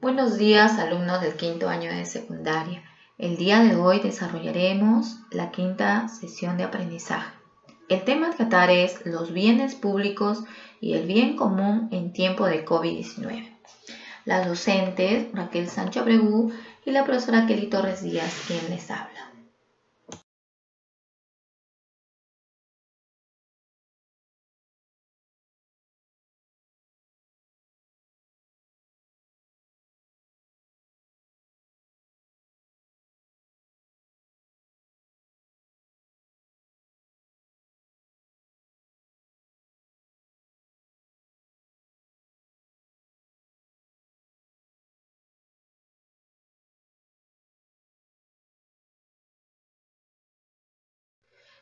Buenos días, alumnos del quinto año de secundaria. El día de hoy desarrollaremos la quinta sesión de aprendizaje. El tema a tratar es los bienes públicos y el bien común en tiempo de COVID-19. Las docentes Raquel Sancho Abregu y la profesora Kelly Torres Díaz, quien les habla.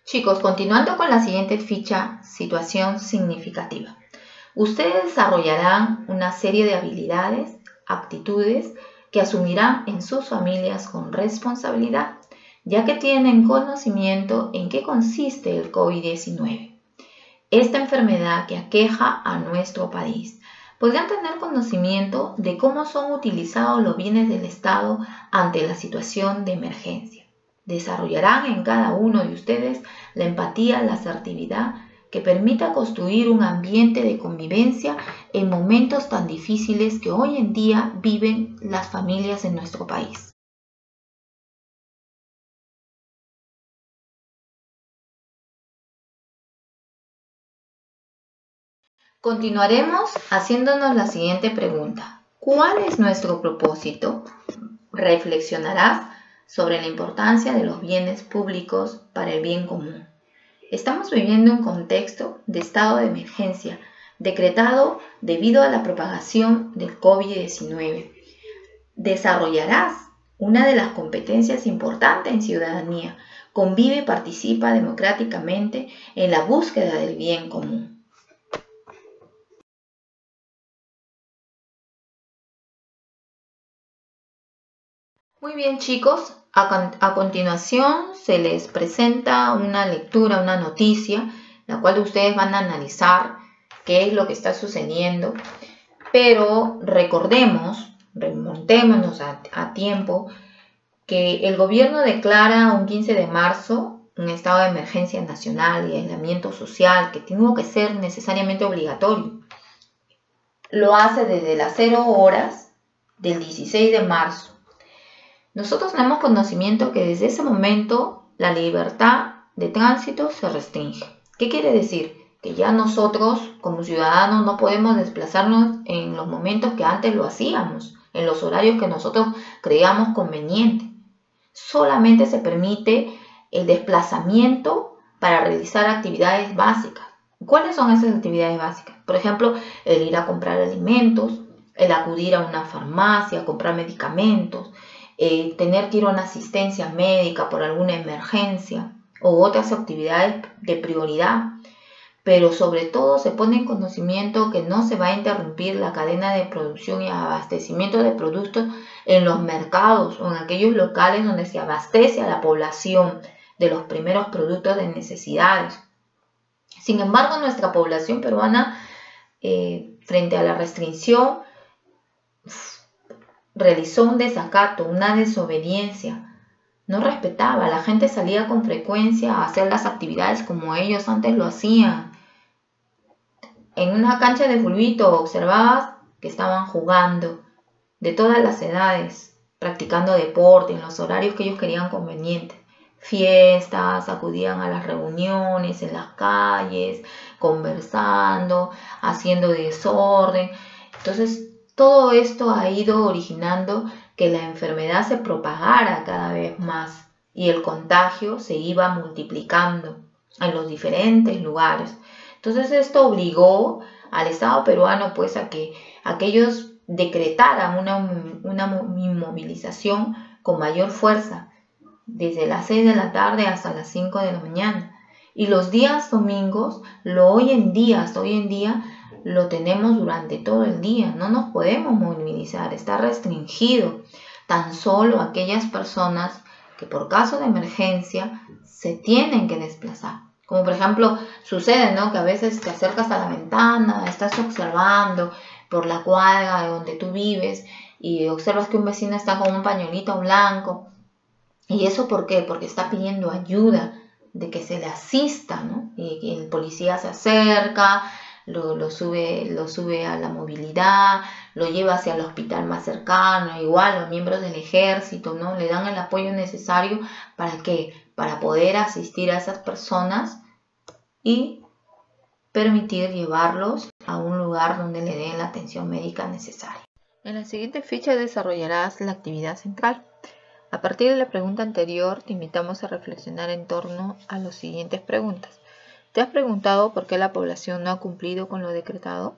Chicos, continuando con la siguiente ficha, situación significativa. Ustedes desarrollarán una serie de habilidades, actitudes que asumirán en sus familias con responsabilidad, ya que tienen conocimiento en qué consiste el COVID-19. Esta enfermedad que aqueja a nuestro país. Podrán tener conocimiento de cómo son utilizados los bienes del Estado ante la situación de emergencia. Desarrollarán en cada uno de ustedes la empatía, la asertividad que permita construir un ambiente de convivencia en momentos tan difíciles que hoy en día viven las familias en nuestro país. Continuaremos haciéndonos la siguiente pregunta. ¿Cuál es nuestro propósito? Reflexionarás sobre la importancia de los bienes públicos para el bien común. Estamos viviendo un contexto de estado de emergencia decretado debido a la propagación del COVID-19. Desarrollarás una de las competencias importantes en ciudadanía. Convive y participa democráticamente en la búsqueda del bien común. Muy bien, chicos, a continuación se les presenta una lectura, una noticia, la cual ustedes van a analizar qué es lo que está sucediendo, pero remontémonos a tiempo, que el gobierno declara un 15 de marzo un estado de emergencia nacional y aislamiento social que tuvo que ser necesariamente obligatorio. Lo hace desde las 0 horas del 16 de marzo. Nosotros tenemos conocimiento que desde ese momento la libertad de tránsito se restringe. ¿Qué quiere decir? Que ya nosotros como ciudadanos no podemos desplazarnos en los momentos que antes lo hacíamos, en los horarios que nosotros creíamos conveniente. Solamente se permite el desplazamiento para realizar actividades básicas. ¿Cuáles son esas actividades básicas? Por ejemplo, el ir a comprar alimentos, el acudir a una farmacia, a comprar medicamentos, tener que ir a una asistencia médica por alguna emergencia u otras actividades de prioridad. Pero sobre todo se pone en conocimiento que no se va a interrumpir la cadena de producción y abastecimiento de productos en los mercados o en aquellos locales donde se abastece a la población de los primeros productos de necesidades. Sin embargo, nuestra población peruana, frente a la restricción, realizó un desacato, una desobediencia. No respetaba, la gente salía con frecuencia a hacer las actividades como ellos antes lo hacían. En una cancha de fulbito observabas que estaban jugando de todas las edades, practicando deporte en los horarios que ellos querían convenientes. Fiestas, acudían a las reuniones en las calles, conversando, haciendo desorden. Entonces, todo esto ha ido originando que la enfermedad se propagara cada vez más y el contagio se iba multiplicando en los diferentes lugares. Entonces esto obligó al Estado peruano pues a que aquellos decretaran una inmovilización con mayor fuerza desde las 6 de la tarde hasta las 5 de la mañana. Y los días domingos, hoy en día lo tenemos durante todo el día, no nos podemos movilizar, está restringido. Tan solo aquellas personas que por caso de emergencia se tienen que desplazar. Como por ejemplo sucede, ¿no? Que a veces te acercas a la ventana, estás observando por la cuadra de donde tú vives y observas que un vecino está con un pañuelito blanco. ¿Y eso por qué? Porque está pidiendo ayuda, de que se le asista, ¿no? Y el policía se acerca, lo sube a la movilidad, lo lleva hacia el hospital más cercano, igual los miembros del ejército, ¿no? Le dan el apoyo necesario para que, para poder asistir a esas personas y permitir llevarlos a un lugar donde le den la atención médica necesaria. En la siguiente ficha desarrollarás la actividad central. A partir de la pregunta anterior, te invitamos a reflexionar en torno a las siguientes preguntas. ¿Te has preguntado por qué la población no ha cumplido con lo decretado?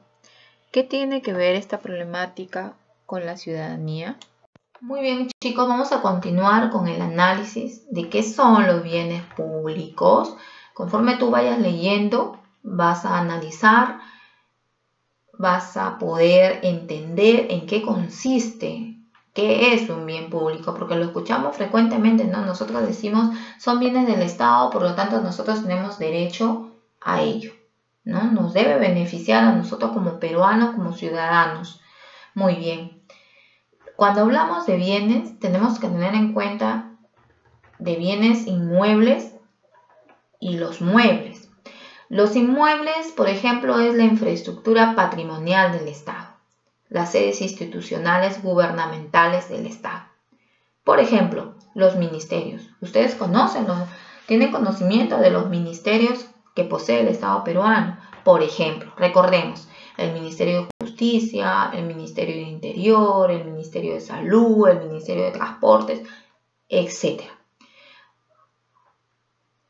¿Qué tiene que ver esta problemática con la ciudadanía? Muy bien, chicos, vamos a continuar con el análisis de qué son los bienes públicos. Conforme tú vayas leyendo, vas a analizar, vas a poder entender en qué consiste, qué es un bien público, porque lo escuchamos frecuentemente, ¿no? Nosotros decimos, son bienes del Estado, por lo tanto nosotros tenemos derecho a ello, ¿no? Nos debe beneficiar a nosotros como peruanos, como ciudadanos. Muy bien. Cuando hablamos de bienes, tenemos que tener en cuenta de bienes inmuebles y los muebles. Los inmuebles, por ejemplo, es la infraestructura patrimonial del Estado, las sedes institucionales gubernamentales del Estado. Por ejemplo, los ministerios. Ustedes tienen conocimiento de los ministerios que posee el Estado peruano. Por ejemplo, recordemos, el Ministerio de Justicia, el Ministerio de Interior, el Ministerio de Salud, el Ministerio de Transportes, etc.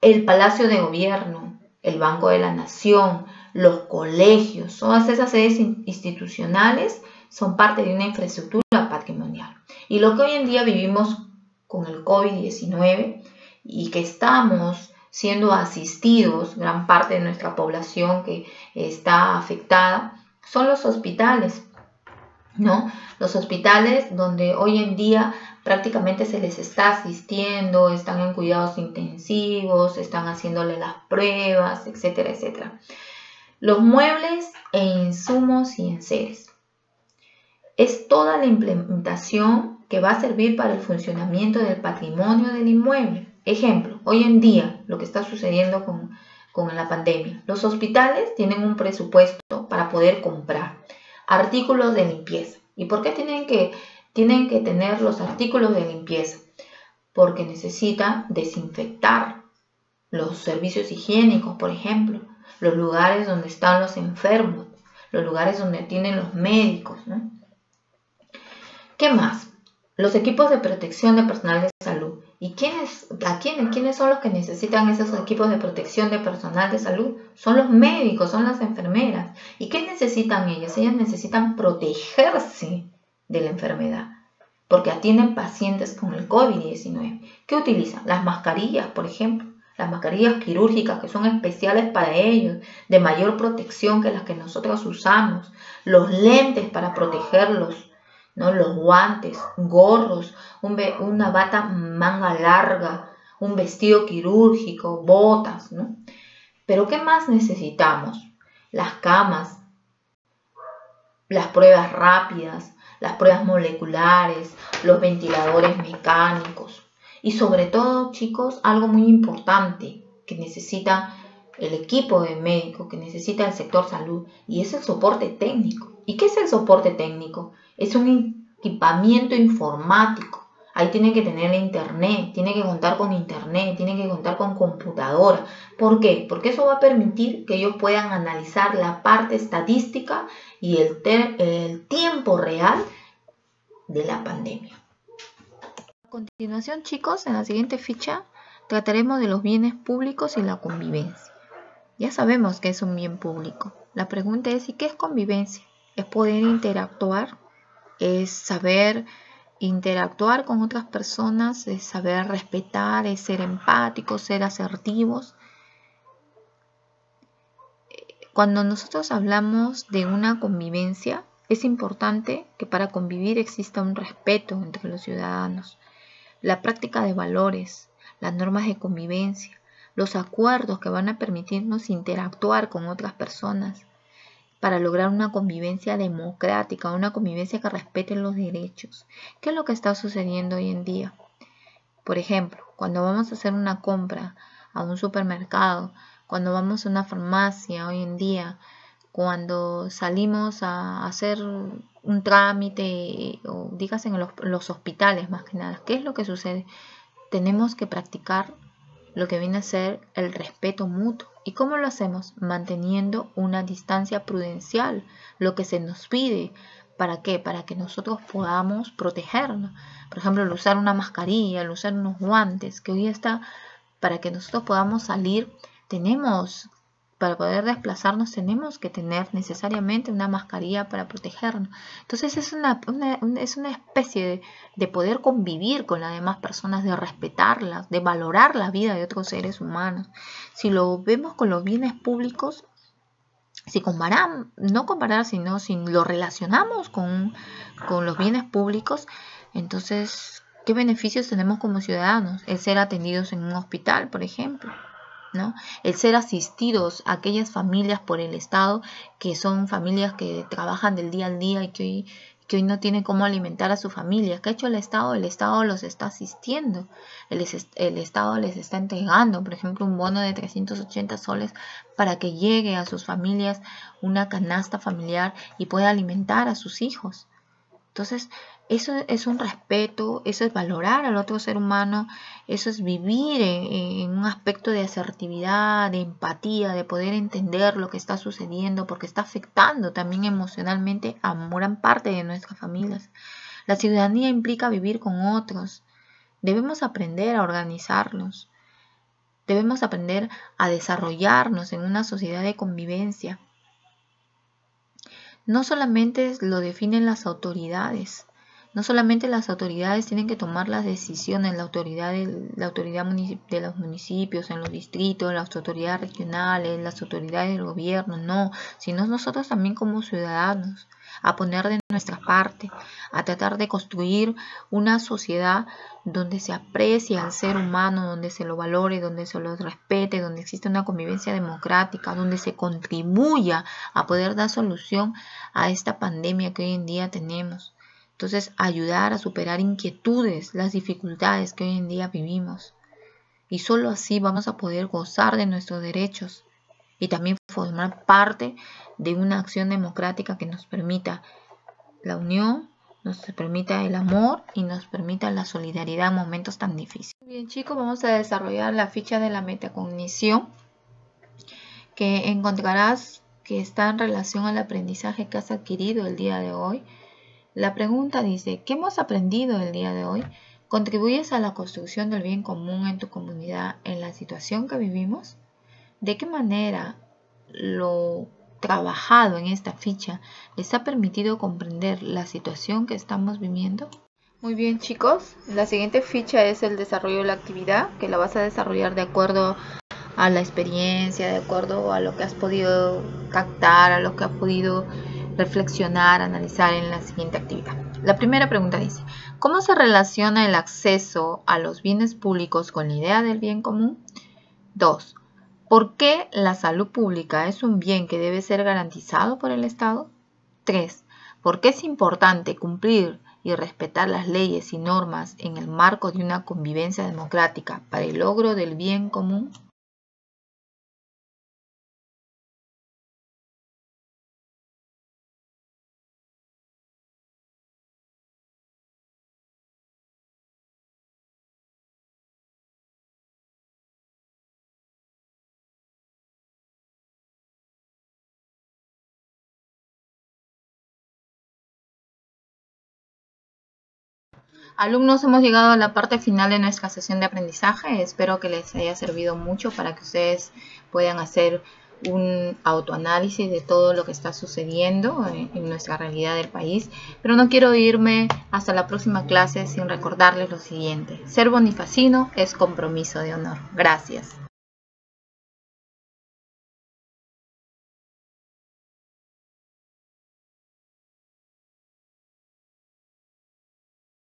El Palacio de Gobierno, el Banco de la Nación, los colegios, todas esas sedes institucionales son parte de una infraestructura patrimonial. Y lo que hoy en día vivimos con el COVID-19 y que estamos siendo asistidos, gran parte de nuestra población que está afectada, son los hospitales, ¿no? Los hospitales donde hoy en día prácticamente se les está asistiendo, están en cuidados intensivos, están haciéndole las pruebas, etcétera, etcétera. Los muebles e insumos y enseres. Es toda la implementación que va a servir para el funcionamiento del patrimonio del inmueble. Ejemplo, hoy en día lo que está sucediendo con la pandemia. Los hospitales tienen un presupuesto para poder comprar artículos de limpieza. ¿Y por qué tienen que tener los artículos de limpieza? Porque necesitan desinfectar los servicios higiénicos, por ejemplo, los lugares donde están los enfermos, los lugares donde tienen los médicos, ¿no? ¿Qué más? Los equipos de protección de personal de salud. ¿Y quiénes son los que necesitan esos equipos de protección de personal de salud? Son los médicos, son las enfermeras. ¿Y qué necesitan ellas? Ellas necesitan protegerse de la enfermedad, porque atienden pacientes con el COVID-19. ¿Qué utilizan? Las mascarillas, por ejemplo. Las mascarillas quirúrgicas que son especiales para ellos, de mayor protección que las que nosotros usamos. Los lentes para protegerlos, ¿no? Los guantes, gorros, una bata manga larga, un vestido quirúrgico, botas, ¿no? Pero ¿qué más necesitamos? Las camas, las pruebas rápidas, las pruebas moleculares, los ventiladores mecánicos. Y sobre todo, chicos, algo muy importante que necesita el equipo de médicos, que necesita el sector salud, y es el soporte técnico. ¿Y qué es el soporte técnico? Es un equipamiento informático. Ahí tienen que tener internet, tienen que contar con internet, tienen que contar con computadora. ¿Por qué? Porque eso va a permitir que ellos puedan analizar la parte estadística y el tiempo real de la pandemia. A continuación, chicos, en la siguiente ficha trataremos de los bienes públicos y la convivencia. Ya sabemos que es un bien público. La pregunta es, ¿y qué es convivencia? Es poder interactuar, es saber interactuar con otras personas, es saber respetar, es ser empáticos, ser asertivos. Cuando nosotros hablamos de una convivencia, es importante que para convivir exista un respeto entre los ciudadanos, la práctica de valores, las normas de convivencia, los acuerdos que van a permitirnos interactuar con otras personas. para lograr una convivencia democrática, una convivencia que respete los derechos. ¿Qué es lo que está sucediendo hoy en día? Por ejemplo, cuando vamos a hacer una compra a un supermercado, cuando vamos a una farmacia hoy en día, cuando salimos a hacer un trámite, o dígase en los hospitales más que nada, ¿qué es lo que sucede? Tenemos que practicar lo que viene a ser el respeto mutuo. ¿Y cómo lo hacemos? Manteniendo una distancia prudencial, lo que se nos pide. ¿Para qué? Para que nosotros podamos protegernos. Por ejemplo, el usar una mascarilla, el usar unos guantes, que hoy está, para que nosotros podamos salir, para poder desplazarnos, tenemos que tener necesariamente una mascarilla para protegernos. Entonces es una especie de poder convivir con las demás personas, de respetarlas, de valorar la vida de otros seres humanos. Si lo vemos con los bienes públicos, si comparamos, no comparar, sino si lo relacionamos con los bienes públicos, entonces, ¿qué beneficios tenemos como ciudadanos? El ser atendidos en un hospital, por ejemplo, ¿no? El ser asistidos a aquellas familias por el Estado, que son familias que trabajan del día al día y que hoy no tienen cómo alimentar a su familia. ¿Qué ha hecho el Estado? El Estado los está asistiendo. El Estado les está entregando, por ejemplo, un bono de 380 soles para que llegue a sus familias una canasta familiar y pueda alimentar a sus hijos. Entonces, eso es un respeto, eso es valorar al otro ser humano, eso es vivir en un aspecto de asertividad, de empatía, de poder entender lo que está sucediendo, porque está afectando también emocionalmente a gran parte de nuestras familias. La ciudadanía implica vivir con otros. Debemos aprender a organizarnos. Debemos aprender a desarrollarnos en una sociedad de convivencia. No solamente lo definen las autoridades. No solamente las autoridades tienen que tomar las decisiones, la autoridad de los municipios, en los distritos, las autoridades regionales, las autoridades del gobierno, no, sino nosotros también como ciudadanos, a poner de nuestra parte, a tratar de construir una sociedad donde se aprecie al ser humano, donde se lo valore, donde se lo respete, donde existe una convivencia democrática, donde se contribuya a poder dar solución a esta pandemia que hoy en día tenemos. Entonces, ayudar a superar inquietudes, las dificultades que hoy en día vivimos. Y solo así vamos a poder gozar de nuestros derechos y también formar parte de una acción democrática que nos permita la unión, nos permita el amor y nos permita la solidaridad en momentos tan difíciles. Bien, chicos, vamos a desarrollar la ficha de la metacognición, que encontrarás que está en relación al aprendizaje que has adquirido el día de hoy. La pregunta dice, ¿qué hemos aprendido el día de hoy? ¿Contribuyes a la construcción del bien común en tu comunidad en la situación que vivimos? ¿De qué manera lo trabajado en esta ficha les ha permitido comprender la situación que estamos viviendo? Muy bien, chicos, la siguiente ficha es el desarrollo de la actividad, que la vas a desarrollar de acuerdo a la experiencia, de acuerdo a lo que has podido captar, a lo que has podido reflexionar, analizar en la siguiente actividad. La primera pregunta dice, ¿cómo se relaciona el acceso a los bienes públicos con la idea del bien común? 2. ¿Por qué la salud pública es un bien que debe ser garantizado por el Estado? 3. ¿Por qué es importante cumplir y respetar las leyes y normas en el marco de una convivencia democrática para el logro del bien común? Alumnos, hemos llegado a la parte final de nuestra sesión de aprendizaje. Espero que les haya servido mucho para que ustedes puedan hacer un autoanálisis de todo lo que está sucediendo en nuestra realidad del país. Pero no quiero irme hasta la próxima clase sin recordarles lo siguiente. Ser bonifacino es compromiso de honor. Gracias.